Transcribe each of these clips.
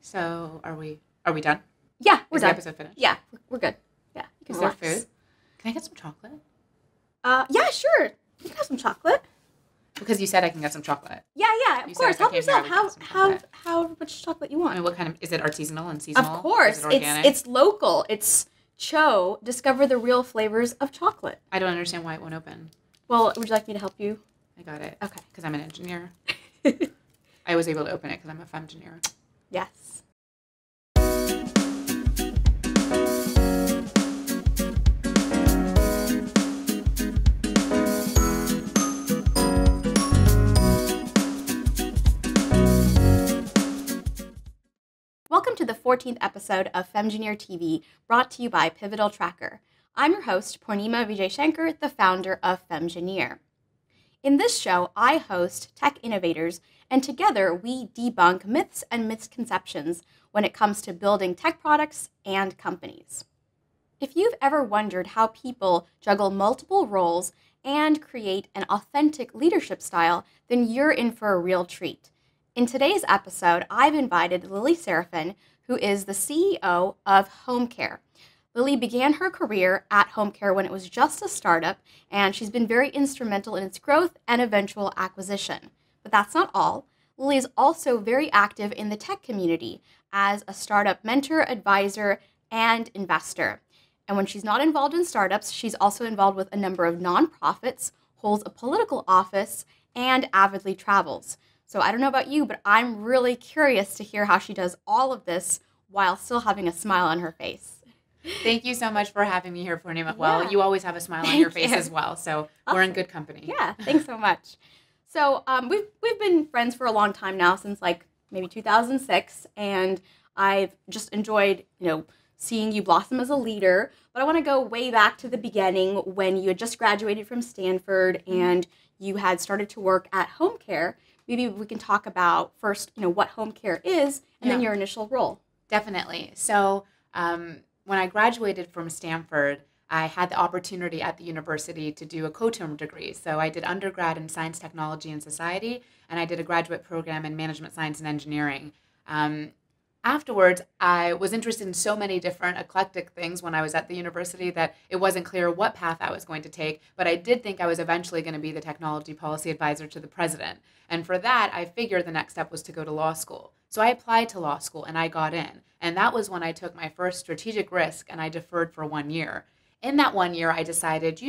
So are we done? Yeah, we're Is done. the episode finished? Yeah, we're good. Yeah, you can Is there relax. food? Can I get some chocolate? Yeah, sure. You can have some chocolate. Because you said I can get some chocolate. Yeah, of You said course. if I Help came here, I yourself. would get some Have chocolate. however much chocolate you I want. mean, what kind of, is it artisanal and Of seasonal? course. Is it organic? It's local. It's Cho. Discover the real flavors of chocolate. I don't understand why it won't open. Well, would you like me to help you? I got it. Okay. Because I'm an engineer. I was able to open it because I'm a femgineer. Yes. Welcome to the 14th episode of Femgineer TV, brought to you by Pivotal Tracker. I'm your host, Poornima Vijayashanker, the founder of Femgineer. In this show, I host tech innovators, and together we debunk myths and misconceptions when it comes to building tech products and companies. If you've ever wondered how people juggle multiple roles and create an authentic leadership style, then you're in for a real treat. In today's episode, I've invited Lily Seraphin, who is the CEO of HomeCare. Lily began her career at HomeCare when it was just a startup, and she's been very instrumental in its growth and eventual acquisition. But that's not all. Lily is also very active in the tech community as a startup mentor, advisor, and investor. And when she's not involved in startups, she's also involved with a number of nonprofits, holds a political office, and avidly travels. So I don't know about you, but I'm really curious to hear how she does all of this while still having a smile on her face. Thank you so much for having me here, Poornima. Well, Yeah. you always have a smile on your face as well, so we're in good company. Yeah, thanks so much. So we've been friends for a long time now, since like maybe 2006, and I've just enjoyed, seeing you blossom as a leader. But I want to go way back to the beginning when you had just graduated from Stanford and you had started to work at HomeCare. Maybe we can talk about first, what HomeCare is, and then your initial role. Definitely. So when I graduated from Stanford, I had the opportunity at the university to do a co-term degree. So I did undergrad in science, technology, and society, and I did a graduate program in management science and engineering. Afterwards, I was interested in so many different eclectic things when I was at the university that it wasn't clear what path I was going to take, but I did think I was eventually going to be the technology policy advisor to the president. And for that, I figured the next step was to go to law school. So I applied to law school and I got in. And that was when I took my first strategic risk and I deferred for 1 year. In that 1 year, I decided,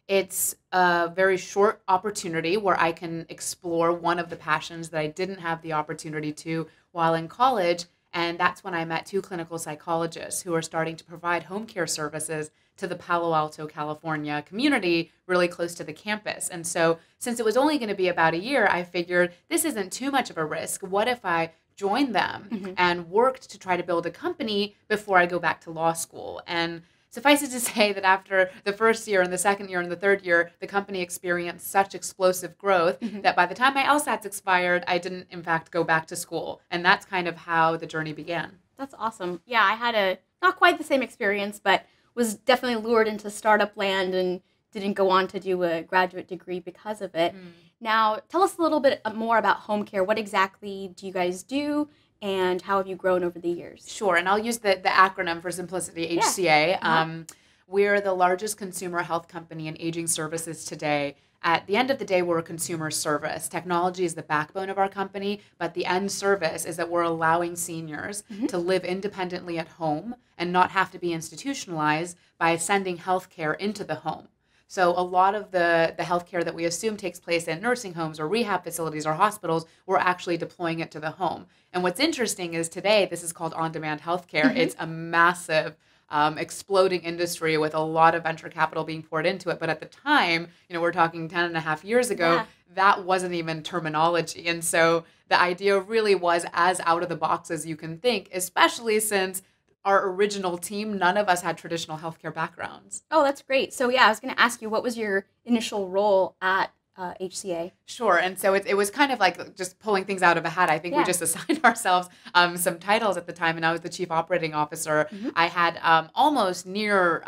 it's a very short opportunity where I can explore one of the passions that I didn't have the opportunity to while in college. And that's when I met two clinical psychologists who are starting to provide home care services to the Palo Alto, California community really close to the campus. And so since it was only going to be about a year, I figured this isn't too much of a risk. What if I joined them and worked to try to build a company before I go back to law school? And suffice it to say that after the first year and the second year and the third year, the company experienced such explosive growth that by the time my LSATs expired, I didn't, in fact, go back to school. And that's kind of how the journey began. That's awesome. Yeah, I had not quite the same experience, but was definitely lured into startup land and didn't go on to do a graduate degree because of it. Now, tell us a little bit more about HomeCare. What exactly do you guys do? And how have you grown over the years? Sure, and I'll use the acronym for simplicity, HCA. Yeah. We're the largest consumer health company in aging services today. At the end of the day, we're a consumer service. Technology is the backbone of our company, but the end service is that we're allowing seniors to live independently at home and not have to be institutionalized by sending healthcare into the home. So a lot of the healthcare that we assume takes place in nursing homes or rehab facilities or hospitals, we're actually deploying it to the home. And what's interesting is today, this is called on-demand healthcare. It's a massive exploding industry with a lot of venture capital being poured into it. But at the time, we're talking 10 and a half years ago, that wasn't even terminology. And so the idea really was as out of the box as you can think, especially since our original team, none of us had traditional healthcare backgrounds. Oh, that's great. So yeah, I was going to ask you, what was your initial role at HCA? Sure. And so it was kind of like just pulling things out of a hat. I think we just assigned ourselves some titles at the time, and I was the chief operating officer. I had almost near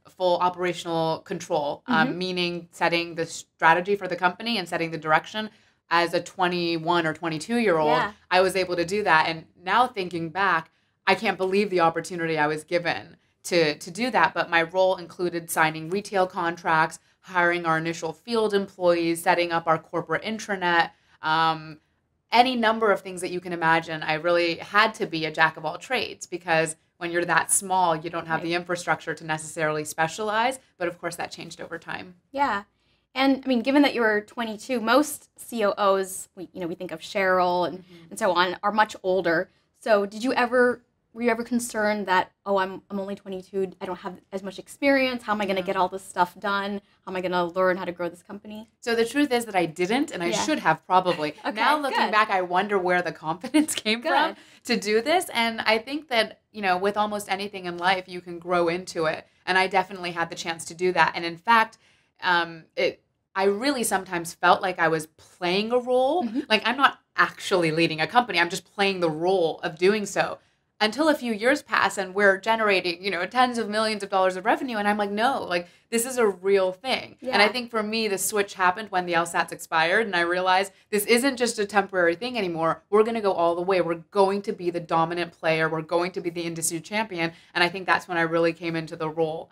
full operational control, meaning setting the strategy for the company and setting the direction. as a 21 or 22-year-old, Yeah. I was able to do that. And now thinking back, I can't believe the opportunity I was given to do that. But my role included signing retail contracts, hiring our initial field employees, setting up our corporate intranet, any number of things that you can imagine. I really had to be a jack of all trades because when you're that small, you don't have Right. the infrastructure to necessarily specialize. But of course, that changed over time. Yeah. And I mean, given that you were 22, most COOs, we think of Cheryl and so on, are much older. So were you ever concerned that, oh, I'm only 22, I don't have as much experience, how am I going to get all this stuff done? How am I going to learn how to grow this company? So the truth is that I didn't, and I Yeah. should have probably. Okay, Now looking good. back, I wonder where the confidence came from Good. to do this. And I think that, with almost anything in life, you can grow into it. And I definitely had the chance to do that. And in fact, I really sometimes felt like I was playing a role. Like I'm not actually leading a company. I'm just playing the role of doing so. Until a few years pass and we're generating, tens of millions of dollars of revenue. And I'm like, no, like this is a real thing. Yeah. And I think for me, the switch happened when the LSATs expired. And I realized this isn't just a temporary thing anymore. We're going to go all the way. We're going to be the dominant player. We're going to be the industry champion. And I think that's when I really came into the role.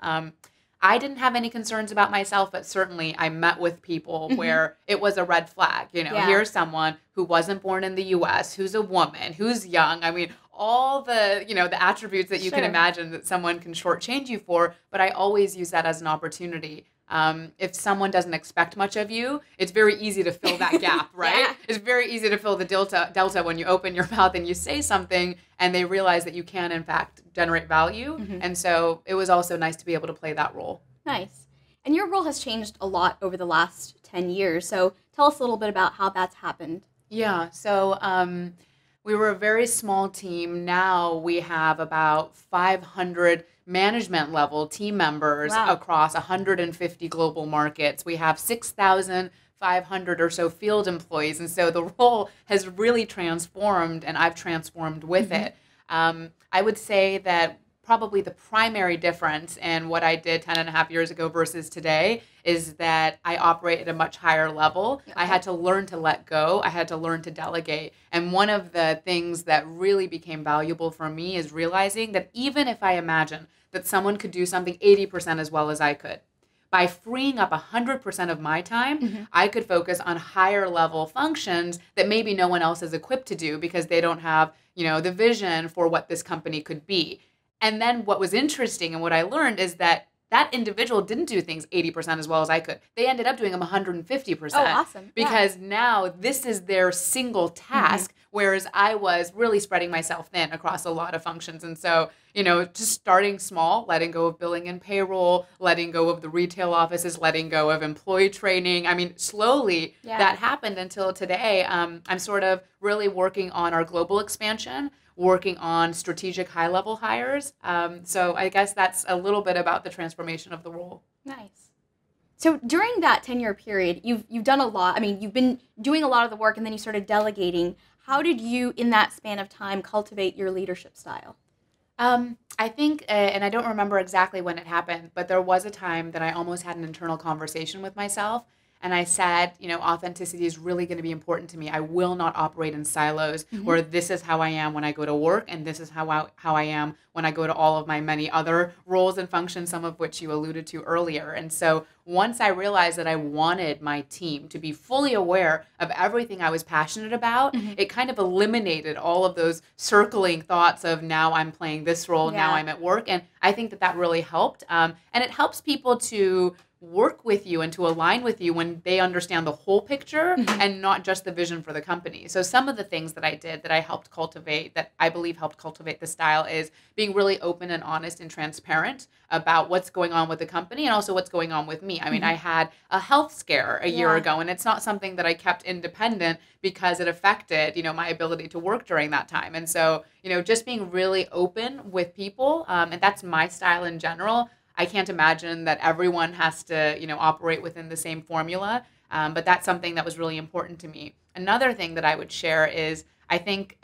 I didn't have any concerns about myself, but certainly I met with people where it was a red flag. Yeah. Here's someone who wasn't born in the U.S., who's a woman, who's young. I mean, all the, the attributes that you can Sure. imagine that someone can shortchange you for. But I always use that as an opportunity. If someone doesn't expect much of you, it's very easy to fill that gap, right? Yeah. It's very easy to fill the delta when you open your mouth and you say something and they realize that you can, in fact, generate value. And so it was also nice to be able to play that role. Nice. And your role has changed a lot over the last 10 years. So tell us a little bit about how that's happened. Yeah. So we were a very small team. Now we have about 500 management level team members Wow. across 150 global markets. We have 6,500 or so field employees. And so the role has really transformed, and I've transformed with it. I would say that probably the primary difference in what I did 10 and a half years ago versus today is that I operate at a much higher level. I had to learn to let go. I had to learn to delegate. And one of the things that really became valuable for me is realizing that even if I imagine that someone could do something 80% as well as I could, by freeing up 100% of my time, I could focus on higher level functions that maybe no one else is equipped to do because they don't have, the vision for what this company could be. And then what was interesting and what I learned is that that individual didn't do things 80% as well as I could. They ended up doing them 150%. Oh, awesome. Yeah. Because now this is their single task, whereas I was really spreading myself thin across a lot of functions. And so, just starting small, letting go of billing and payroll, letting go of the retail offices, letting go of employee training. I mean, slowly that happened until today. I'm sort of really working on our global expansion, working on strategic high-level hires. So I guess that's a little bit about the transformation of the role. Nice. So during that 10-year period, you've done a lot. I mean, you've been doing a lot of the work, and then you started delegating. How did you, in that span of time, cultivate your leadership style? I think, and I don't remember exactly when it happened, but there was a time that I almost had an internal conversation with myself. And I said, authenticity is really going to be important to me. I will not operate in silos where this is how I am when I go to work and this is how I am when I go to all of my many other roles and functions, some of which you alluded to earlier. And so once I realized that I wanted my team to be fully aware of everything I was passionate about, it kind of eliminated all of those circling thoughts of now I'm playing this role, now I'm at work. And I think that really helped. And it helps people to work with you and to align with you when they understand the whole picture and not just the vision for the company. So some of the things that I did that I helped cultivate, that I believe helped cultivate the style, is being really open and honest and transparent about what's going on with the company and also what's going on with me. I mean, I had a health scare a year ago, and it's not something that I kept independent because it affected, my ability to work during that time. And so, just being really open with people, and that's my style in general. I can't imagine that everyone has to, operate within the same formula, but that's something that was really important to me. Another thing that I would share is I think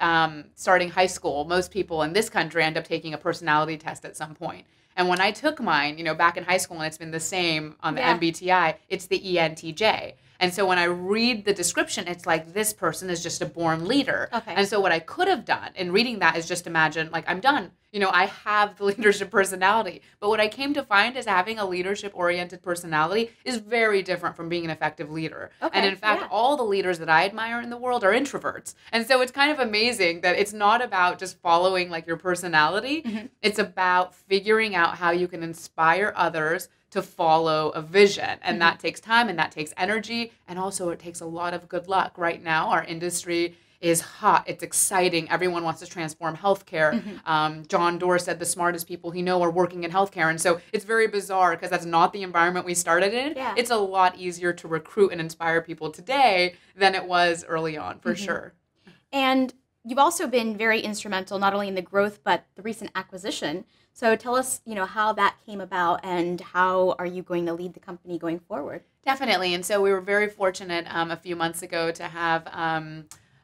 starting high school, most people in this country end up taking a personality test at some point. And when I took mine, back in high school, and it's been the same on the MBTI, it's the ENTJ. And so when I read the description, it's like, this person is just a born leader. Okay. And so what I could have done in reading that is just imagine, like, I'm done. I have the leadership personality. But what I came to find is having a leadership-oriented personality is very different from being an effective leader. Okay, And in fact, all the leaders that I admire in the world are introverts. And so it's kind of amazing that it's not about just following like your personality. Mm-hmm. It's about figuring out how you can inspire others to follow a vision. And that takes time and that takes energy. And also it takes a lot of good luck. Right now, our industry is hot. It's exciting. Everyone wants to transform healthcare. John Doerr said the smartest people he know are working in healthcare. And so it's very bizarre because that's not the environment we started in. Yeah. It's a lot easier to recruit and inspire people today than it was early on, for sure. And you've also been very instrumental, not only in the growth, but the recent acquisition. So tell us, how that came about and how are you going to lead the company going forward? Definitely. And so we were very fortunate a few months ago to have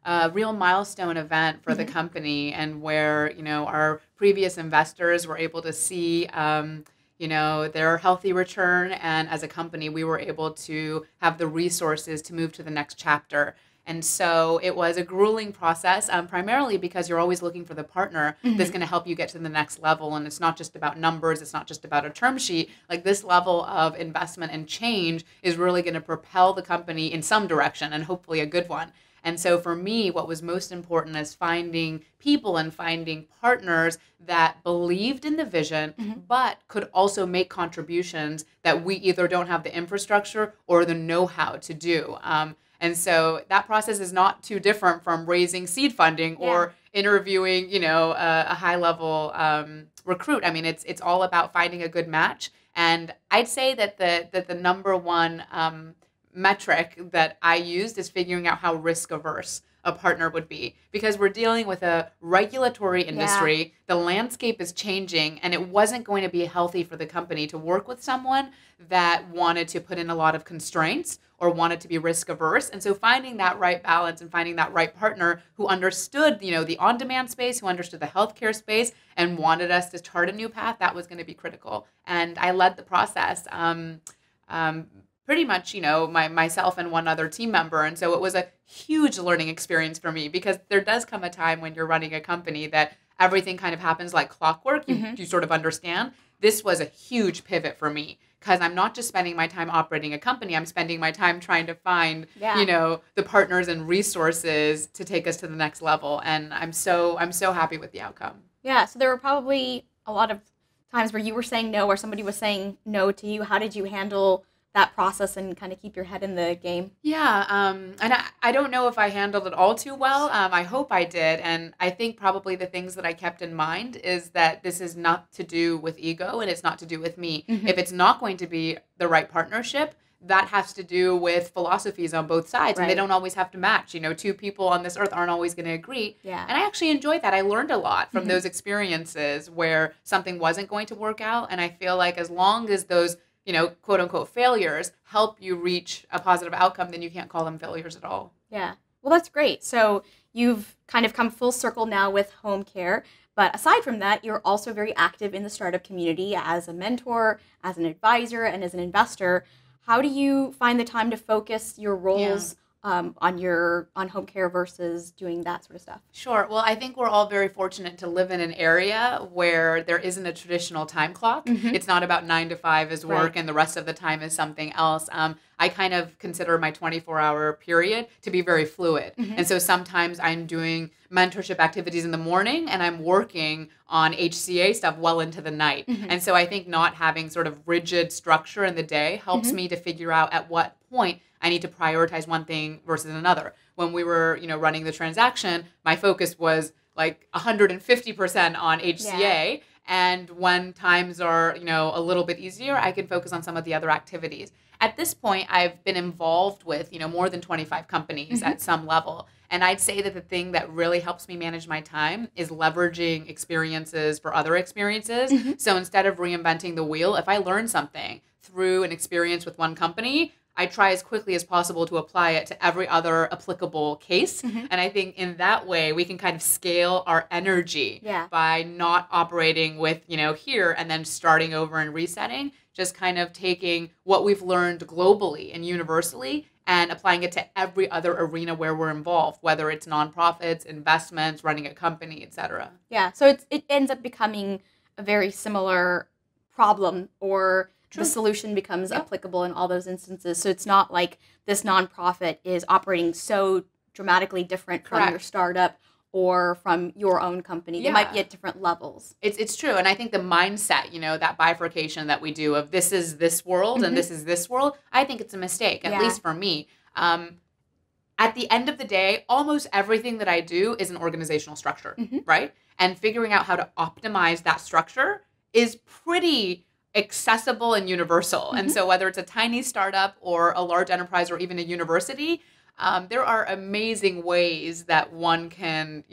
a real milestone event for the company, and where, our previous investors were able to see, their healthy return. And as a company, we were able to have the resources to move to the next chapter. And so it was a grueling process, primarily because you're always looking for the partner that's going to help you get to the next level. And it's not just about numbers. It's not just about a term sheet. Like, this level of investment and change is really going to propel the company in some direction, and hopefully a good one. And so for me, what was most important is finding people and finding partners that believed in the vision, but could also make contributions that we either don't have the infrastructure or the know-how to do. And so that process is not too different from raising seed funding or interviewing, a high-level recruit. I mean, it's all about finding a good match. And I'd say that the number one metric that I used is figuring out how risk averse a partner would be, because we're dealing with a regulatory industry. The landscape is changing, and it wasn't going to be healthy for the company to work with someone that wanted to put in a lot of constraints or wanted to be risk averse. And so finding that right balance and finding that right partner who understood, the on-demand space, who understood the healthcare space and wanted us to chart a new path, that was going to be critical. And I led the process. Pretty much, myself and one other team member. And so it was a huge learning experience for me, because there does come a time when you're running a company that everything kind of happens like clockwork. You sort of understand. This was a huge pivot for me, because I'm not just spending my time operating a company. I'm spending my time trying to find, the partners and resources to take us to the next level. And I'm so happy with the outcome. Yeah. So there were probably a lot of times where you were saying no, or somebody was saying no to you. How did you handle that process and kind of keep your head in the game? Yeah, and I don't know if I handled it all too well. I hope I did. And I think probably the things that I kept in mind is that this is not to do with ego, and it's not to do with me. If it's not going to be the right partnership, that has to do with philosophies on both sides. Right. And they don't always have to match. Two people on this earth aren't always going to agree. Yeah. And I actually enjoyed that. I learned a lot from those experiences where something wasn't going to work out. And I feel like as long as those quote unquote failures help you reach a positive outcome, then you can't call them failures at all. Yeah. Well, that's great. So you've kind of come full circle now with HomeCare. But aside from that, you're also very active in the startup community as a mentor, as an advisor, and as an investor. How do you find the time to focus your roles on HomeCare versus doing that sort of stuff? Sure. Well, I think we're all very fortunate to live in an area where there isn't a traditional time clock. It's not about 9 to 5 is work and the rest of the time is something else. I kind of consider my 24-hour period to be very fluid. And so sometimes I'm doing mentorship activities in the morning and I'm working on HCA stuff well into the night. And so I think not having sort of rigid structure in the day helps me to figure out at what point I need to prioritize one thing versus another. When we were, running the transaction, my focus was like 150% on HCA. Yeah. And when times are, a little bit easier, I can focus on some of the other activities. At this point, I've been involved with, more than 25 companies at some level. And I'd say that the thing that really helps me manage my time is leveraging experiences for other experiences. So instead of reinventing the wheel, if I learn something through an experience with one company, I try as quickly as possible to apply it to every other applicable case. And I think in that way, we can kind of scale our energy by not operating with, here and then starting over and resetting, just kind of taking what we've learned globally and universally and applying it to every other arena where we're involved, whether it's nonprofits, investments, running a company, etc. Yeah, so it ends up becoming a very similar problem, or True. the solution becomes Yep. applicable in all those instances. So it's not like this nonprofit is operating so dramatically different from your Correct. startup or from your own company. They might be Yeah. at different levels. It's true. And I think the mindset, that bifurcation that we do of this is this world and this is this world, I think it's a mistake, at Yeah. least for me. At the end of the day, almost everything that I do is an organizational structure, right? And figuring out how to optimize that structure is pretty accessible and universal. And so whether it's a tiny startup or a large enterprise or even a university, there are amazing ways that one can,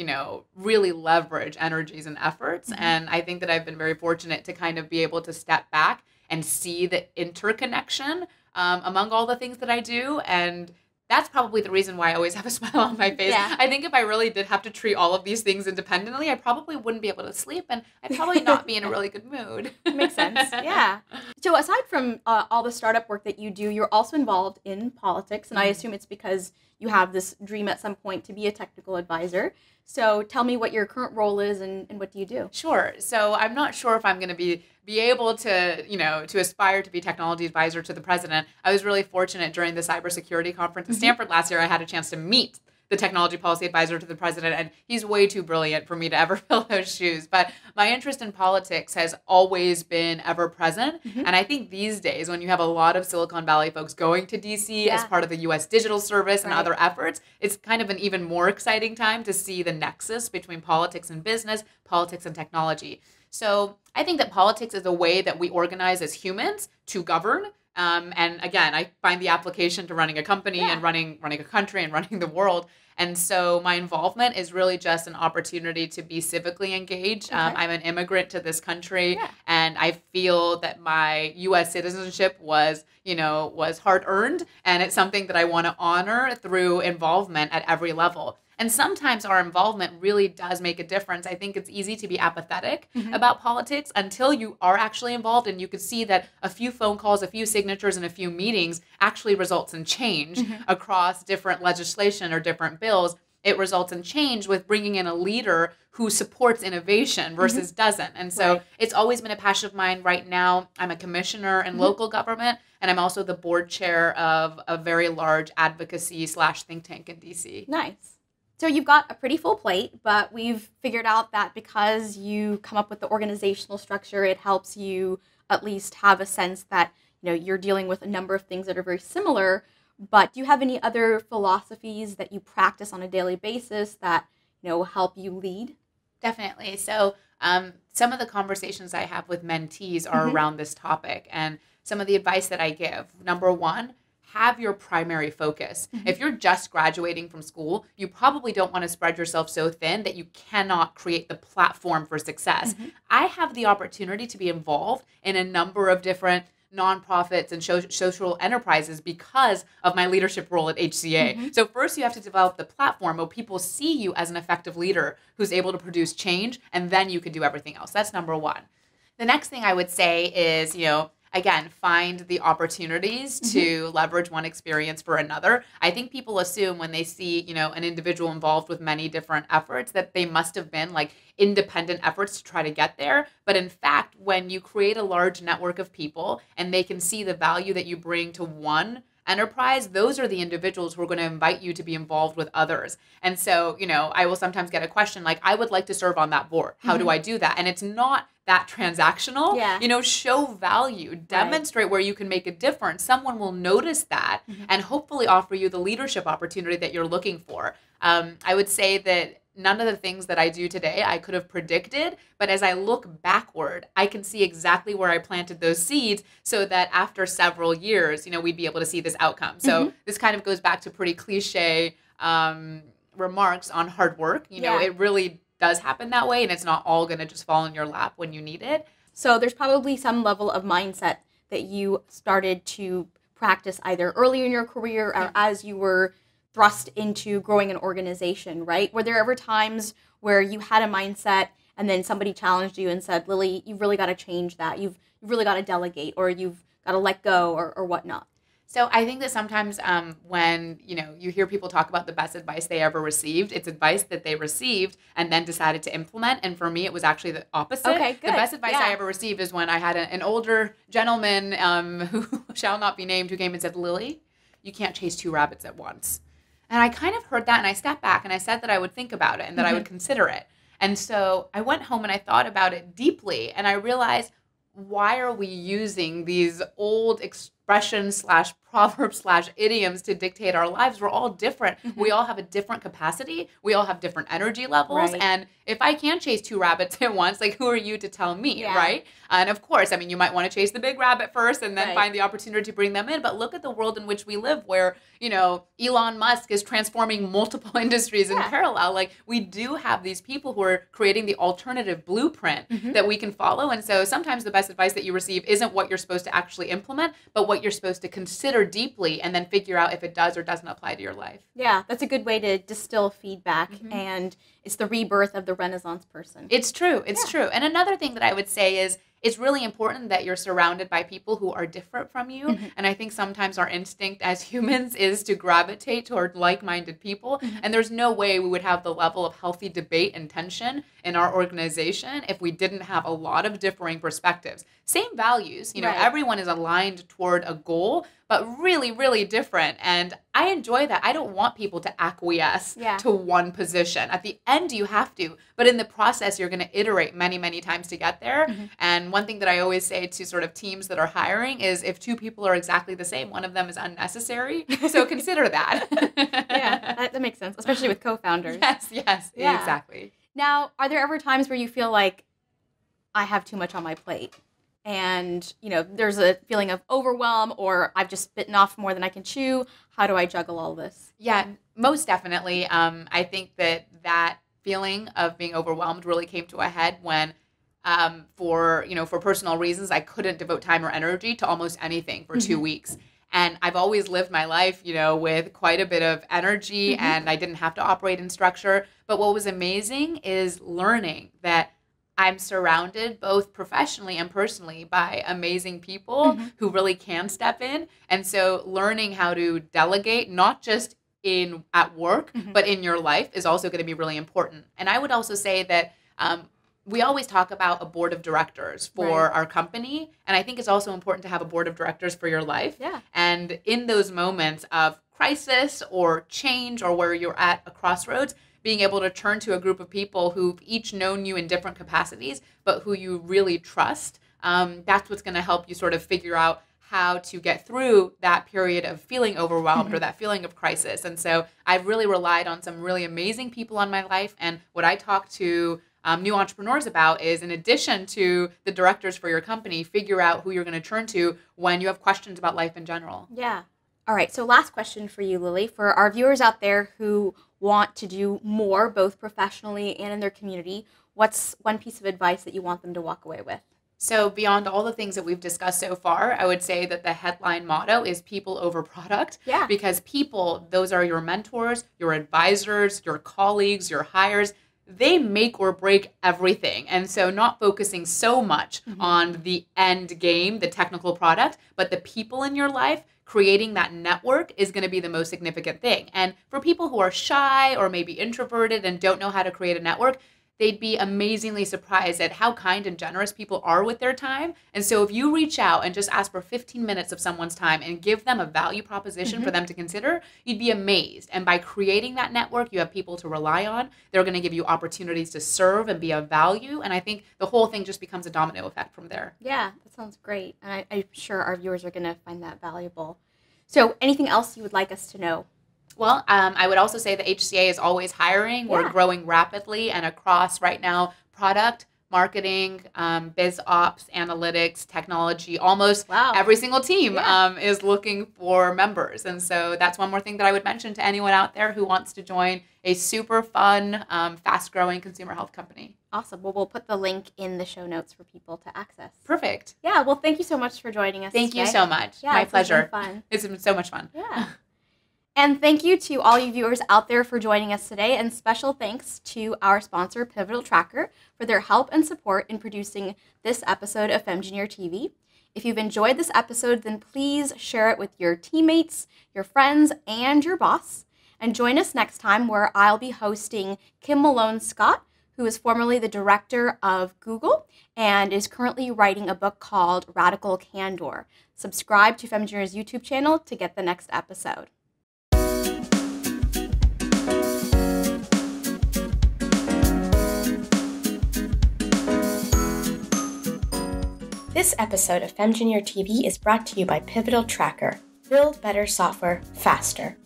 really leverage energies and efforts. And I think that I've been very fortunate to kind of be able to step back and see the interconnection among all the things that I do. And that's probably the reason why I always have a smile on my face. Yeah. I think if I really did have to treat all of these things independently, I probably wouldn't be able to sleep and I'd probably not be in a really good mood. Makes sense. Yeah. So aside from all the startup work that you do, you're also involved in politics. And I assume it's because you have this dream at some point to be a technical advisor. So tell me what your current role is and what do you do? Sure. So I'm not sure if I'm going to be able to, to aspire to be technology advisor to the president. I was really fortunate during the cybersecurity conference at Stanford last year. I had a chance to meet the technology policy advisor to the president, and he's way too brilliant for me to ever fill those shoes. But my interest in politics has always been ever present. And I think these days, when you have a lot of Silicon Valley folks going to DC as part of the US Digital Service and other efforts, it's kind of an even more exciting time to see the nexus between politics and business, politics and technology. So I think that politics is a way that we organize as humans to govern. And again, I find the application to running a company and running a country and running the world. And so my involvement is really just an opportunity to be civically engaged. I'm an immigrant to this country, and I feel that my U.S. citizenship was hard earned, and it's something that I want to honor through involvement at every level. And sometimes our involvement really does make a difference. I think it's easy to be apathetic about politics until you are actually involved, and you could see that a few phone calls, a few signatures, and a few meetings actually results in change across different legislation or different bills. It results in change with bringing in a leader who supports innovation versus doesn't. And so it's always been a passion of mine. Right now, I'm a commissioner in local government, and I'm also the board chair of a very large advocacy/think tank in DC. Nice. So you've got a pretty full plate, but we've figured out that because you come up with the organizational structure, it helps you at least have a sense that, you're dealing with a number of things that are very similar. But do you have any other philosophies that you practice on a daily basis that, help you lead? Definitely. So some of the conversations I have with mentees are around this topic, and some of the advice that I give. Number one, have your primary focus. If you're just graduating from school, you probably don't want to spread yourself so thin that you cannot create the platform for success. I have the opportunity to be involved in a number of different nonprofits and social enterprises because of my leadership role at HCA. So first you have to develop the platform where people see you as an effective leader who's able to produce change, and then you can do everything else. That's number one. The next thing I would say is, again, find the opportunities to leverage one experience for another. I think people assume when they see, an individual involved with many different efforts that they must have been like independent efforts to try to get there. But in fact, when you create a large network of people and they can see the value that you bring to one enterprise, those are the individuals who are going to invite you to be involved with others. And so, I will sometimes get a question like, I would like to serve on that board. How do I do that? And it's not that transactional. Show value, demonstrate where you can make a difference. Someone will notice that and hopefully offer you the leadership opportunity that you're looking for. I would say that none of the things that I do today I could have predicted, but as I look backward, I can see exactly where I planted those seeds so that after several years, we'd be able to see this outcome. So this kind of goes back to pretty cliche remarks on hard work. It really does happen that way, and it's not all going to just fall in your lap when you need it. So there's probably some level of mindset that you started to practice either early in your career or as you were thrust into growing an organization, right? Were there ever times where you had a mindset and then somebody challenged you and said, Lily, you've really got to change that. You've really got to delegate, or you've got to let go, or whatnot? So I think that sometimes when, you hear people talk about the best advice they ever received, it's advice that they received and then decided to implement. And for me, it was actually the opposite. Okay, good. The best advice I ever received is when I had an older gentleman who shall not be named, who came and said, Lily, you can't chase two rabbits at once. And I kind of heard that and I stepped back and I said that I would think about it and that I would consider it. And so I went home and I thought about it deeply and I realized, why are we using these old expressions / proverbs / idioms to dictate our lives? We're all different. We all have a different capacity. We all have different energy levels. Right. And if I can chase two rabbits at once, like, who are you to tell me, right? And of course, I mean, you might want to chase the big rabbit first and then find the opportunity to bring them in. But look at the world in which we live where, Elon Musk is transforming multiple industries in parallel. Like, we do have these people who are creating the alternative blueprint that we can follow. And so sometimes the best advice that you receive isn't what you're supposed to actually implement, but what you're supposed to consider deeply and then figure out if it does or doesn't apply to your life. Yeah, that's a good way to distill feedback, and it's the rebirth of the Renaissance person. It's true. It's true. And another thing that I would say is it's really important that you're surrounded by people who are different from you. And I think sometimes our instinct as humans is to gravitate toward like-minded people. And there's no way we would have the level of healthy debate and tension in our organization if we didn't have a lot of differing perspectives. Same values, everyone is aligned toward a goal, but really, really different. And I enjoy that. I don't want people to acquiesce to one position. At the end, you have to. But in the process, you're going to iterate many, many times to get there. And one thing that I always say to sort of teams that are hiring is if two people are exactly the same, one of them is unnecessary. So consider that. That makes sense, especially with co-founders. Yes, exactly. Now, are there ever times where you feel like I have too much on my plate? And, there's a feeling of overwhelm or I've just bitten off more than I can chew. How do I juggle all this? Yeah, most definitely. I think that feeling of being overwhelmed really came to a head when for personal reasons, I couldn't devote time or energy to almost anything for 2 weeks. And I've always lived my life, with quite a bit of energy and I didn't have to operate in structure. But what was amazing is learning that I'm surrounded both professionally and personally by amazing people who really can step in. And so learning how to delegate, not just at work, but in your life is also going to be really important. And I would also say that we always talk about a board of directors for our company. And I think it's also important to have a board of directors for your life. Yeah. And in those moments of crisis or change or where you're at a crossroads, being able to turn to a group of people who've each known you in different capacities, but who you really trust, that's what's going to help you sort of figure out how to get through that period of feeling overwhelmed or that feeling of crisis. And so I've really relied on some really amazing people in my life. And what I talk to new entrepreneurs about is, in addition to the directors for your company, figure out who you're going to turn to when you have questions about life in general. Yeah. All right. So last question for you, Lily. For our viewers out there who want to do more, both professionally and in their community, what's one piece of advice that you want them to walk away with? So beyond all the things that we've discussed so far, I would say that the headline motto is people over product. Yeah. Because people, those are your mentors, your advisors, your colleagues, your hires. They make or break everything. And so not focusing so much on the end game, the technical product, but the people in your life, creating that network is going to be the most significant thing. And for people who are shy or maybe introverted and don't know how to create a network, they'd be amazingly surprised at how kind and generous people are with their time. And so if you reach out and just ask for 15 minutes of someone's time and give them a value proposition for them to consider, you'd be amazed. And by creating that network, you have people to rely on. They're going to give you opportunities to serve and be of value. And I think the whole thing just becomes a domino effect from there. Yeah, that sounds great. And I'm sure our viewers are going to find that valuable. So anything else you would like us to know? Well, I would also say the HCA is always hiring. We're growing rapidly and across right now product, marketing, biz ops, analytics, technology, almost every single team is looking for members. And so that's one more thing that I would mention to anyone out there who wants to join a super fun, fast-growing consumer health company. Awesome. Well, we'll put the link in the show notes for people to access. Perfect. Yeah, well, thank you so much for joining us Thank today. you so much. Yeah, My pleasure. Been fun. It's been so much fun. Yeah. And thank you to all you viewers out there for joining us today, and special thanks to our sponsor, Pivotal Tracker, for their help and support in producing this episode of Femgineer TV. If you've enjoyed this episode, then please share it with your teammates, your friends, and your boss. And join us next time where I'll be hosting Kim Malone-Scott, who is formerly the director of Google and is currently writing a book called Radical Candor. Subscribe to FemEngineer's YouTube channel to get the next episode. This episode of FemEngineer TV is brought to you by Pivotal Tracker. Build better software faster.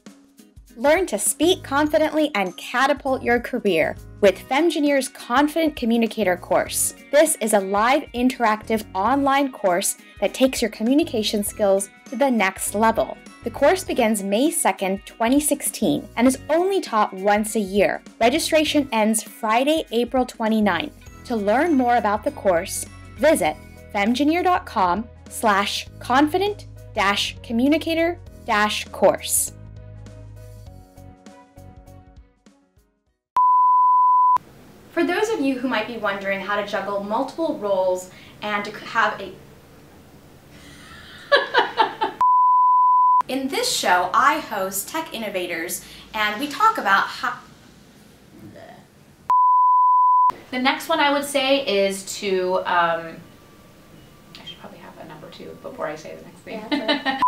Learn to speak confidently and catapult your career with FemEngineer's Confident Communicator course. This is a live, interactive online course that takes your communication skills to the next level. The course begins May 2nd, 2016, and is only taught once a year. Registration ends Friday, April 29th. To learn more about the course, visit femengineer.com/confident-communicator-course. For those of you who might be wondering how to juggle multiple roles and to have a... In this show, I host tech innovators, and we talk about how... The next one I would say is to, I should probably have a number 2 before I say the next thing. Yeah,